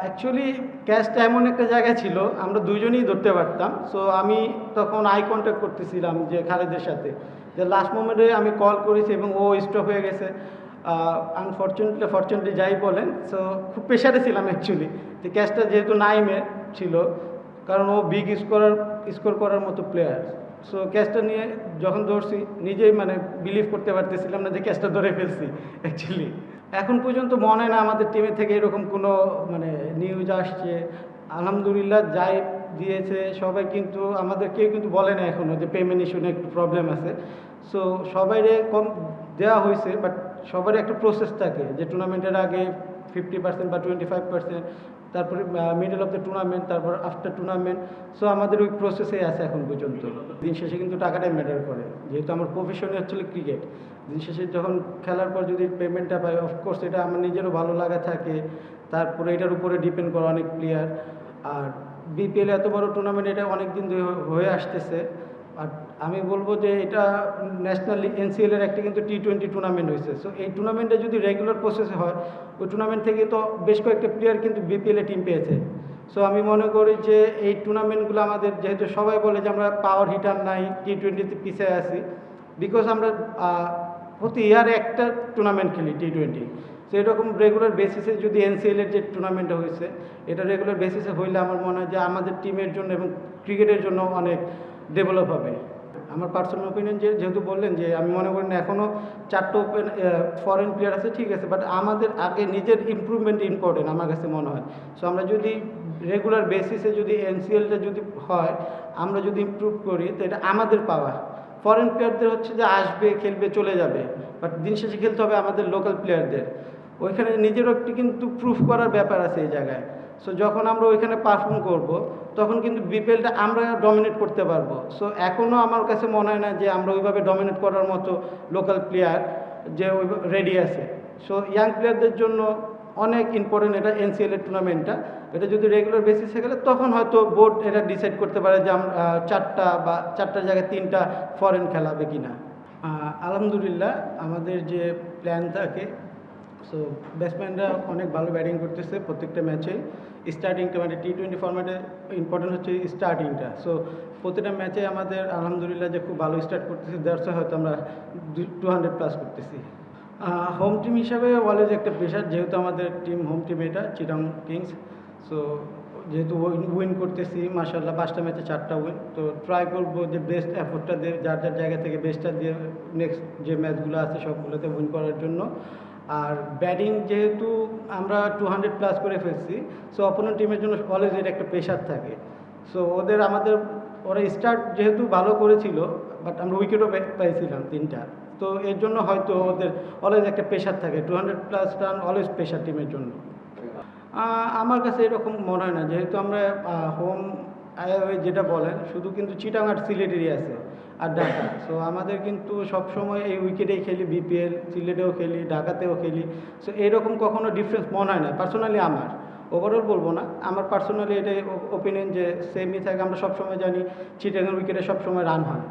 Actually ক্যাচটা এমন একটা জায়গায় ছিল, আমরা দুজনেই ধরতে পারতাম। সো আমি তখন আই কন্ট্যাক্ট করতেছিলাম যে খালেদের সাথে, যে লাস্ট মোমেন্টে আমি কল করেছি এবং ও স্টপ হয়ে গেছে। ফরচুনেটলি যাই বলেন, সো খুব প্রেশারে ছিলাম অ্যাকচুয়ালি, যে ক্যাচটা যেহেতু নাইমের ছিল, কারণ ও বিগ স্কোর করার মতো প্লেয়ার। সো ক্যাচটা নিয়ে যখন ধরছি, নিজেই মানে বিলিভ করতে পারতেছিলাম না যে ক্যাচটা ধরে ফেলছি অ্যাকচুয়ালি। এখন পর্যন্ত মনে হয় না আমাদের টিমে থেকে এরকম কোনো মানে নিউজ আসছে। আলহামদুলিল্লাহ যাই দিয়েছে সবাই, কিন্তু আমাদের কেউ কিন্তু বলে না এখনও যে পেমেন্ট ইস্যু নিয়ে একটু প্রবলেম আছে। সো সবাইরে কম দেওয়া হয়েছে, বাট সবারই একটা প্রসেস থাকে যে টুর্নামেন্টের আগে 50% বা 25%, তারপরে মিডল অফ দ্য টুর্নামেন্ট, তারপর আফটার টুর্নামেন্ট। সো আমাদের ওই প্রসেসে আছে এখন পর্যন্ত। দিন শেষে কিন্তু টাকাটাই ম্যাটার করে, যেহেতু আমার প্রফেশনই হচ্ছিল ক্রিকেট। দিন শেষে যখন খেলার পর যদি পেমেন্টটা পাই, অফকোর্স এটা আমার নিজেরও ভালো লাগা থাকে। তারপরে এটার উপরে ডিপেন্ড করে অনেক প্লেয়ার। আর বিপিএল এত বড় টুর্নামেন্ট, এটা অনেক দিন ধরে হয়ে আসতেছে। আর আমি বলবো যে এটা ন্যাশনাল এনসিএলের একটা কিন্তু টি-20 টুর্নামেন্ট হয়েছে। সো এই টুর্নামেন্টে যদি রেগুলার প্রসেসে হয়, ওই টুর্নামেন্ট থেকে তো বেশ কয়েকটা প্লেয়ার কিন্তু বিপিএলে টিম পেয়েছে। সো আমি মনে করি যে এই টুর্নামেন্টগুলো আমাদের, যেহেতু সবাই বলে যে আমরা পাওয়ার হিটার নাই, টি-20তে পিছিয়ে আছি, বিকজ আমরা প্রতি ইয়ারে একটা টুর্নামেন্ট খেলি টি-20। সো এরকম রেগুলার বেসিসে যদি এনসিএলের যে টুর্নামেন্টটা হয়েছে, এটা রেগুলার বেসিসে হইলে আমার মনে হয় যে আমাদের টিমের জন্য এবং ক্রিকেটের জন্য অনেক ডেভেলপ হবে। আমার পার্সোনাল ওপিনিয়ন, যেহেতু বললেন যে আমি মনে করি না এখনও 4টা ফরেন প্লেয়ার আছে, ঠিক আছে, বাট আমাদের আগে নিজের ইমপ্রুভমেন্ট ইম্পর্টেন্ট আমার কাছে মনে হয়। সো আমরা যদি রেগুলার বেসিসে যদি এনসিএলটা যদি হয়, আমরা যদি ইমপ্রুভ করি, তো এটা আমাদের পাওয়া। ফরেন প্লেয়ারদের হচ্ছে যে আসবে, খেলবে, চলে যাবে, বাট দিন শেষে খেলতে হবে আমাদের লোকাল প্লেয়ারদের। ওইখানে নিজেরও একটি কিন্তু প্রুফ করার ব্যাপার আছে এই জায়গায়। সো যখন আমরা ওইখানে পারফর্ম করব, তখন কিন্তু বিপিএলটা আমরা ডমিনেট করতে পারবো। সো এখনও আমার কাছে মনে হয় না যে আমরা ওইভাবে ডমিনেট করার মতো লোকাল প্লেয়ার যে ওই রেডি আছে। সো ইয়াং প্লেয়ারদের জন্য অনেক ইম্পর্টেন্ট এটা এনসিএলের টুর্নামেন্টটা। এটা যদি রেগুলার বেসিসে গেলে, তখন হয়তো বোর্ড এটা ডিসাইড করতে পারে যে আমরা 4টা বা 4টার জায়গায় 3টা ফরেন খেলাবে কি না। আলহামদুলিল্লাহ আমাদের যে প্ল্যান থাকে, সো ব্যাটসম্যানরা অনেক ভালো ব্যাটিং করতেছে প্রত্যেকটা ম্যাচেই। স্টার্টিংটা মানে টি-20 ফরম্যাটে ইম্পর্টেন্ট হচ্ছে স্টার্টিংটা। সো প্রতিটা ম্যাচে আমাদের আলহামদুলিল্লাহ যে খুব ভালো স্টার্ট করতেছি, দ্যাটস হয়তো আমরা 200+ করতেছি। হোম টিম হিসাবে অলওয়েজ একটা প্রেশার, যেহেতু আমাদের টিম হোম টিম এটা চিটাগং কিংস। সো যেহেতু উইন করতেছি মাশাআল্লাহ, 5টা ম্যাচে 4টা উইন, তো ট্রাই করবো যে বেস্ট এফোর্টটা দিয়ে, যার যার জায়গা থেকে বেস্টটা দিয়ে নেক্সট যে ম্যাচগুলো আছে সবগুলোতে উইন করার জন্য। আর ব্যাটিং যেহেতু আমরা 200+ করে ফেলছি, সো অপোনেন্ট টিমের জন্য অলওয়েজ এটা একটা প্রেশার থাকে। সো ওরা স্টার্ট যেহেতু ভালো করেছিল, বাট আমরা উইকেটও পাইছিলাম 3টা। তো এর জন্য হয়তো ওদের অলওয়েজ একটা প্রেশার থাকে, 200+ রান অলওয়েজ প্রেশার টিমের জন্য। আমার কাছে এরকম মনে হয় না, যেহেতু আমরা হোম যেটা বলেন, শুধু কিন্তু চিটাগং আর সিলেটেরই আছে আর ঢাকা। সো আমাদের কিন্তু সবসময় এই উইকেটেই খেলি, বিপিএল সিলেটেও খেলি, ঢাকাতেও খেলি। সো এরকম কখনো ডিফারেন্স মনে হয় না পার্সোনালি আমার। ওভারঅল বলবো না, আমার পার্সোনালি এটাই ওপিনিয়ন যে সেমই থাকে। আমরা সবসময় জানি চিটাগং উইকেটে সবসময় রান হয়।